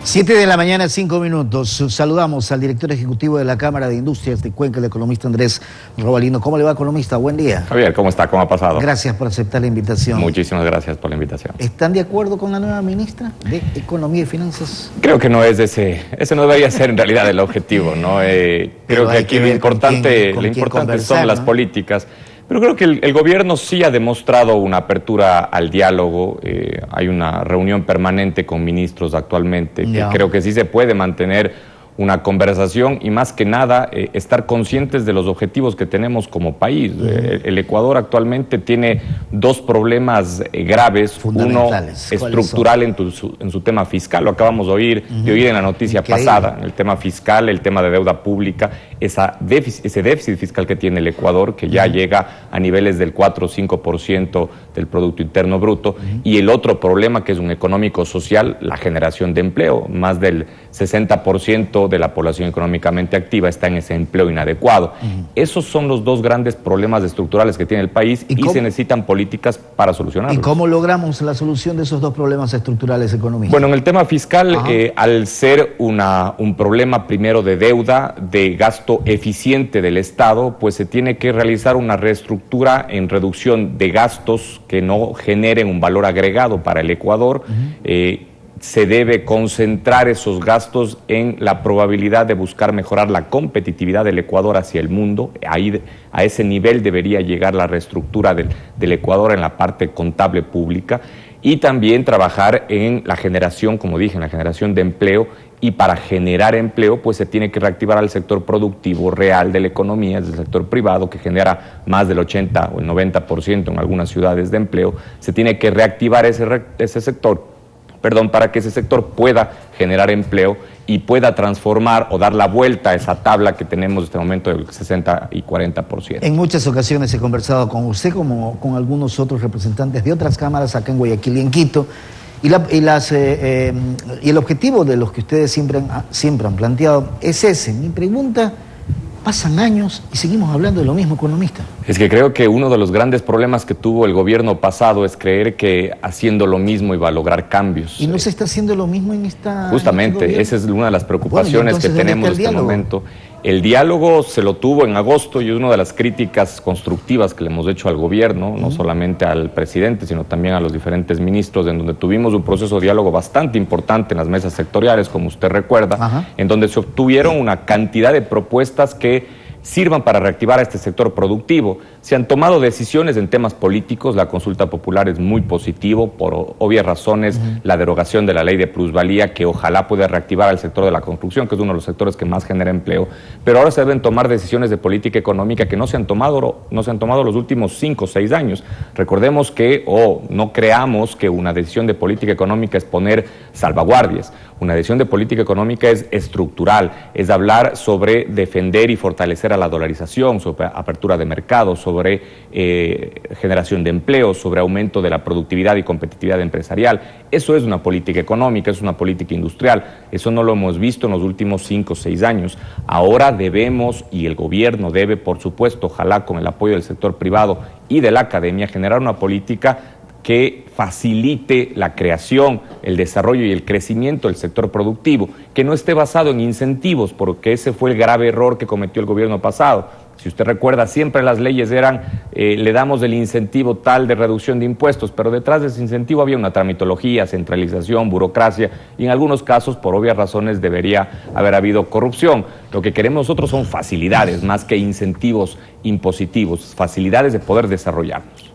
7 de la mañana, 5 minutos. Saludamos al director ejecutivo de la Cámara de Industrias de Cuenca, el economista Andrés Robalino. ¿Cómo le va, economista? Buen día. Javier, ¿cómo está? ¿Cómo ha pasado? Gracias por aceptar la invitación. Muchísimas gracias por la invitación. ¿Están de acuerdo con la nueva ministra de Economía y Finanzas? Creo que no es ese no debería ser en realidad el objetivo, ¿no? Creo que aquí lo importante son las políticas. Pero creo que el gobierno sí ha demostrado una apertura al diálogo. Hay una reunión permanente con ministros actualmente, que creo que sí se puede mantener una conversación y más que nada estar conscientes de los objetivos que tenemos como país. El Ecuador actualmente tiene dos problemas graves, uno estructural en su tema fiscal, lo acabamos de oír en la noticia pasada, el tema fiscal, el tema de deuda pública, ese déficit fiscal que tiene el Ecuador, que ya llega a niveles del 4 o 5% del Producto Interno Bruto, y el otro problema que es un económico social, la generación de empleo. Más del 60% de la población económicamente activa está en ese empleo inadecuado. Esos son los dos grandes problemas estructurales que tiene el país y se necesitan políticas para solucionarlos. ¿Y cómo logramos la solución de esos dos problemas estructurales económicos? Bueno, en el tema fiscal, al ser un problema primero de deuda, de gasto eficiente del Estado, pues se tiene que realizar una reestructura en reducción de gastos que no generen un valor agregado para el Ecuador. Se debe concentrar esos gastos en la probabilidad de buscar mejorar la competitividad del Ecuador hacia el mundo. Ahí, a ese nivel debería llegar la reestructura del Ecuador en la parte contable pública, y también trabajar en la generación, como dije, en la generación de empleo. Y para generar empleo, pues se tiene que reactivar al sector productivo real de la economía, es el sector privado, que genera más del 80 o el 90% en algunas ciudades de empleo. Se tiene que reactivar ese sector, para que ese sector pueda generar empleo y pueda transformar o dar la vuelta a esa tabla que tenemos en este momento del 60 y 40%. En muchas ocasiones he conversado con usted, como con algunos otros representantes de otras cámaras acá en Guayaquil y en Quito, y el objetivo de los que ustedes siempre han planteado es ese. Mi pregunta: pasan años y seguimos hablando de lo mismo, economista. Es que creo que uno de los grandes problemas que tuvo el gobierno pasado es creer que haciendo lo mismo iba a lograr cambios. ¿Y no se está haciendo lo mismo en esta? Justamente, esa es una de las preocupaciones que tenemos en este momento. El diálogo se lo tuvo en agosto y es una de las críticas constructivas que le hemos hecho al gobierno, no solamente al presidente, sino también a los diferentes ministros, en donde tuvimos un proceso de diálogo bastante importante en las mesas sectoriales, como usted recuerda, en donde se obtuvieron una cantidad de propuestas que sirvan para reactivar a este sector productivo. Se han tomado decisiones en temas políticos. La consulta popular es muy positivo, por obvias razones, la derogación de la ley de plusvalía, que ojalá pueda reactivar al sector de la construcción, que es uno de los sectores que más genera empleo. Pero ahora se deben tomar decisiones de política económica que no se han tomado los últimos 5 o 6 años. Recordemos que, no creamos que una decisión de política económica es poner salvaguardias. Una decisión de política económica es estructural, es hablar sobre defender y fortalecer a la dolarización, sobre apertura de mercados, sobre generación de empleo, sobre aumento de la productividad y competitividad empresarial. Eso es una política económica, es una política industrial. Eso no lo hemos visto en los últimos 5 o 6 años. Ahora debemos, y el gobierno debe, por supuesto, ojalá con el apoyo del sector privado y de la academia, generar una política que facilite la creación, el desarrollo y el crecimiento del sector productivo, que no esté basado en incentivos, porque ese fue el grave error que cometió el gobierno pasado. Si usted recuerda, siempre las leyes eran, le damos el incentivo tal de reducción de impuestos, pero detrás de ese incentivo había una tramitología, centralización, burocracia, y en algunos casos, por obvias razones, debería haber habido corrupción. Lo que queremos nosotros son facilidades, más que incentivos impositivos, facilidades de poder desarrollarnos.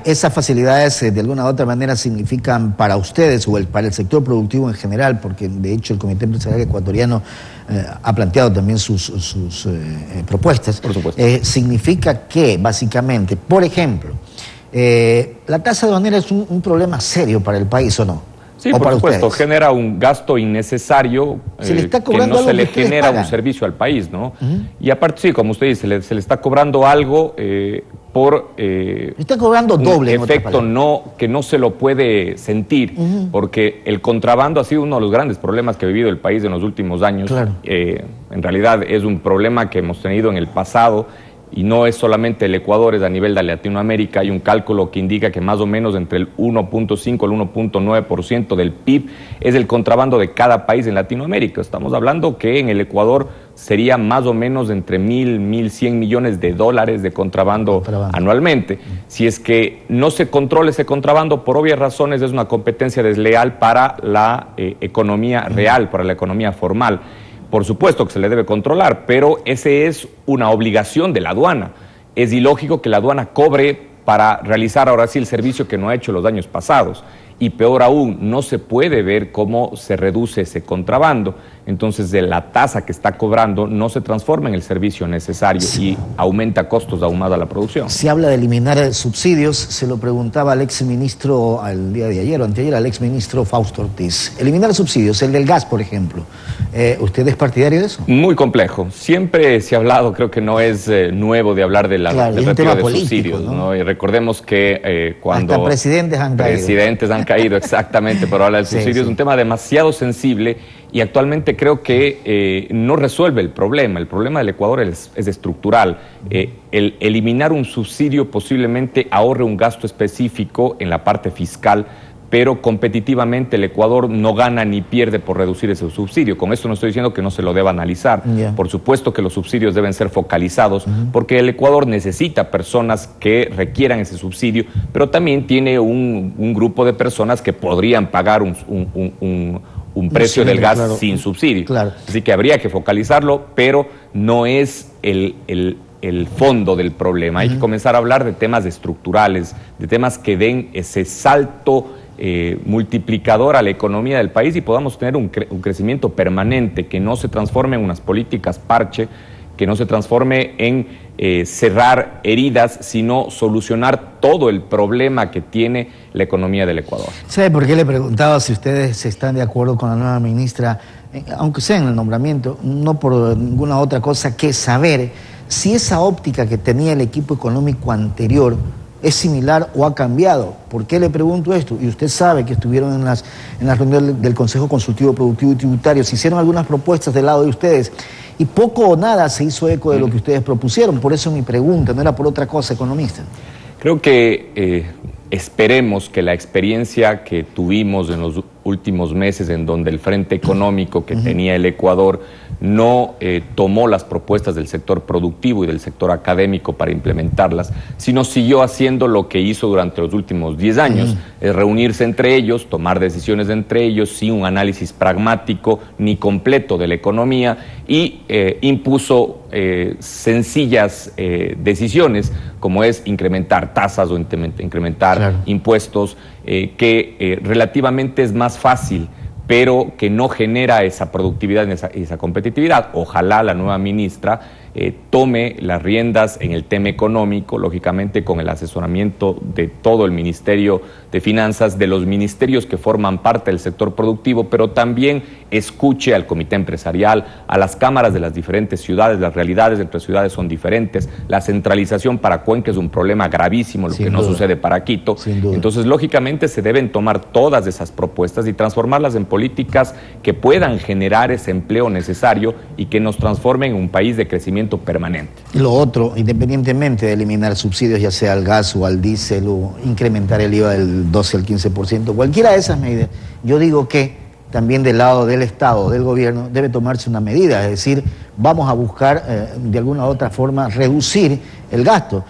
Esas facilidades de alguna u otra manera significan para ustedes o para el sector productivo en general, porque de hecho el Comité Empresarial Ecuatoriano ha planteado también sus propuestas. Por supuesto. Significa que, básicamente, por ejemplo, la tasa aduanera es un problema serio para el país, ¿o no? Sí, por supuesto, genera un gasto innecesario que no se le genera un servicio al país, ¿no? Y aparte, sí, como usted dice, se le está cobrando algo por está cobrando doble, un efecto que no se lo puede sentir, porque el contrabando ha sido uno de los grandes problemas que ha vivido el país en los últimos años. Claro. En realidad es un problema que hemos tenido en el pasado y no es solamente el Ecuador, es a nivel de Latinoamérica. Hay un cálculo que indica que más o menos entre el 1.5 al 1.9% del PIB es el contrabando de cada país en Latinoamérica. Estamos hablando que en el Ecuador sería más o menos entre 1.100 millones de dólares de contrabando anualmente. Si es que no se controla ese contrabando, por obvias razones es una competencia desleal para la economía real, para la economía formal. Por supuesto que se le debe controlar, pero esa es una obligación de la aduana. Es ilógico que la aduana cobre para realizar ahora sí el servicio que no ha hecho los años pasados. Y peor aún, no se puede ver cómo se reduce ese contrabando. Entonces, de la tasa que está cobrando no se transforma en el servicio necesario y aumenta costos aún más a la producción. Se habla de eliminar subsidios, se lo preguntaba al exministro el día de ayer o anteayer, al exministro Fausto Ortiz. Eliminar subsidios, el del gas, por ejemplo. ¿Usted es partidario de eso? Muy complejo. Siempre se ha hablado, creo que no es nuevo de hablar del retiro de subsidios, ¿no? Y recordemos que cuando hasta presidentes han caído exactamente por hablar del subsidio, es un tema demasiado sensible y actualmente creo que no resuelve el problema. El problema del Ecuador es estructural. El eliminar un subsidio posiblemente ahorre un gasto específico en la parte fiscal, pero competitivamente el Ecuador no gana ni pierde por reducir ese subsidio. Con esto no estoy diciendo que no se lo deba analizar. Por supuesto que los subsidios deben ser focalizados, porque el Ecuador necesita personas que requieran ese subsidio, pero también tiene un grupo de personas que podrían pagar un precio del gas sin subsidio. Así que habría que focalizarlo, pero no es el fondo del problema. Hay que comenzar a hablar de temas estructurales, de temas que den ese salto multiplicador a la economía del país y podamos tener un crecimiento permanente, que no se transforme en unas políticas parche, que no se transforme en cerrar heridas, sino solucionar todo el problema que tiene la economía del Ecuador. ¿Sabe por qué le preguntaba si ustedes están de acuerdo con la nueva ministra, aunque sea en el nombramiento, no por ninguna otra cosa que saber si esa óptica que tenía el equipo económico anterior es similar o ha cambiado? ¿Por qué le pregunto esto? Y usted sabe que estuvieron en las reuniones del Consejo Consultivo Productivo y Tributario, se hicieron algunas propuestas del lado de ustedes y poco o nada se hizo eco de lo que ustedes propusieron. Por eso mi pregunta, no era por otra cosa, economista. Creo que esperemos que la experiencia que tuvimos en los últimos meses, en donde el frente económico que tenía el Ecuador no tomó las propuestas del sector productivo y del sector académico para implementarlas, sino siguió haciendo lo que hizo durante los últimos 10 años, es reunirse entre ellos, tomar decisiones entre ellos, sin un análisis pragmático ni completo de la economía, y impuso sencillas decisiones, como es incrementar tasas o incrementar impuestos, que relativamente es más fácil, pero que no genera esa productividad y esa competitividad. Ojalá la nueva ministra tome las riendas en el tema económico, lógicamente con el asesoramiento de todo el Ministerio de Finanzas, de los ministerios que forman parte del sector productivo, pero también escuche al comité empresarial, a las cámaras de las diferentes ciudades. Las realidades entre ciudades son diferentes. La centralización para Cuenca es un problema gravísimo, lo que no sucede para Quito. Entonces, lógicamente, se deben tomar todas esas propuestas y transformarlas en políticas que puedan generar ese empleo necesario y que nos transformen en un país de crecimiento permanente. Lo otro, independientemente de eliminar subsidios, ya sea al gas o al diésel, o incrementar el IVA del 12 al 15%, cualquiera de esas medidas, yo digo que también del lado del Estado, del gobierno, debe tomarse una medida, es decir, vamos a buscar de alguna u otra forma reducir el gasto.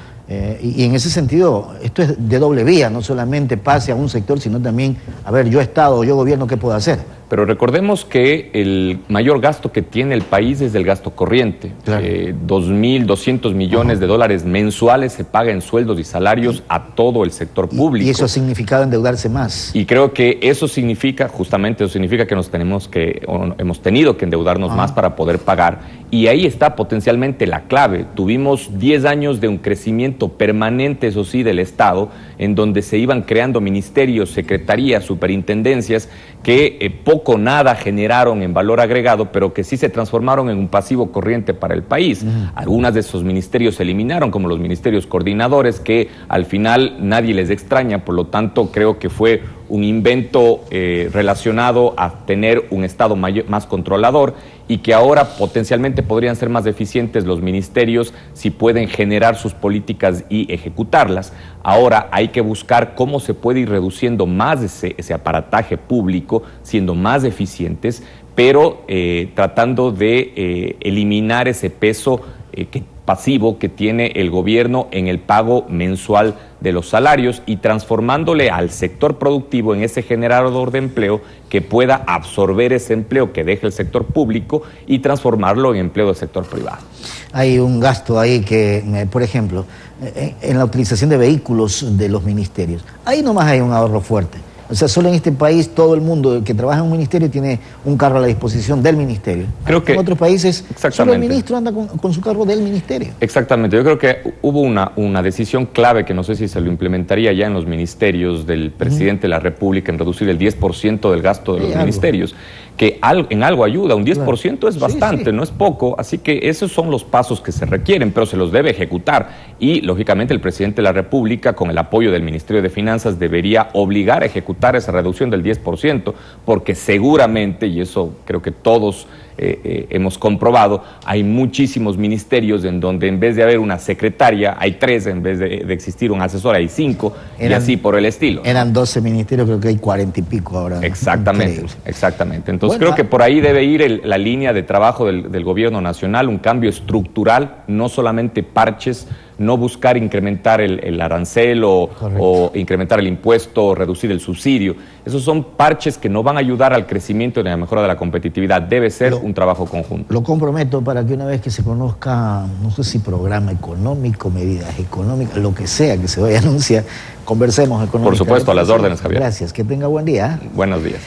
Y en ese sentido, esto es de doble vía, no solamente pase a un sector, sino también, a ver, yo Estado, yo gobierno, ¿qué puedo hacer? Pero recordemos que el mayor gasto que tiene el país es el gasto corriente. 2.200 millones de dólares mensuales se paga en sueldos y salarios a todo el sector público. Y eso ha significado endeudarse más. Y creo que eso significa, justamente eso significa que hemos tenido que endeudarnos más para poder pagar. Y ahí está potencialmente la clave. Tuvimos 10 años de un crecimiento permanente, eso sí, del Estado, en donde se iban creando ministerios, secretarías, superintendencias, que poco o nada generaron en valor agregado, pero que sí se transformaron en un pasivo corriente para el país. Algunas de esos ministerios se eliminaron, como los ministerios coordinadores, que al final nadie les extraña, por lo tanto creo que fue un invento relacionado a tener un Estado más controlador y que ahora potencialmente podrían ser más eficientes los ministerios si pueden generar sus políticas y ejecutarlas. Ahora hay que buscar cómo se puede ir reduciendo más ese aparataje público, siendo más eficientes, pero tratando de eliminar ese peso pasivo que tiene el gobierno en el pago mensual de los salarios y transformándole al sector productivo en ese generador de empleo que pueda absorber ese empleo que deja el sector público y transformarlo en empleo del sector privado. Hay un gasto ahí que, por ejemplo, en la utilización de vehículos de los ministerios, ahí nomás hay un ahorro fuerte. O sea, solo en este país todo el mundo que trabaja en un ministerio tiene un carro a la disposición del ministerio. Creo que en otros países solo el ministro anda con su carro del ministerio. Exactamente. Yo creo que hubo una decisión clave que no sé si se lo implementaría ya en los ministerios del presidente de la República en reducir el 10% del gasto de los ministerios, que en algo ayuda. Un 10% es bastante, no es poco. Así que esos son los pasos que se requieren, pero se los debe ejecutar. Y, lógicamente, el presidente de la República, con el apoyo del Ministerio de Finanzas, debería obligar a ejecutar esa reducción del 10%, porque seguramente, y eso creo que todos hemos comprobado, hay muchísimos ministerios en donde en vez de haber una secretaria, hay 3, en vez de existir un asesor, hay 5, y así por el estilo. Eran 12 ministerios, creo que hay 40 y pico ahora. Exactamente, increíble. Exactamente. Entonces bueno, creo que por ahí debe ir la línea de trabajo del gobierno nacional, un cambio estructural, no solamente parches, no buscar incrementar el arancel o incrementar el impuesto o reducir el subsidio. Esos son parches que no van a ayudar al crecimiento y a la mejora de la competitividad. Debe ser un trabajo conjunto. Lo comprometo para que una vez que se conozca, no sé si programa económico, medidas económicas, lo que sea que se vaya a anunciar, conversemos económicamente. Por supuesto, a las órdenes, Javier. Gracias, que tenga buen día. Buenos días.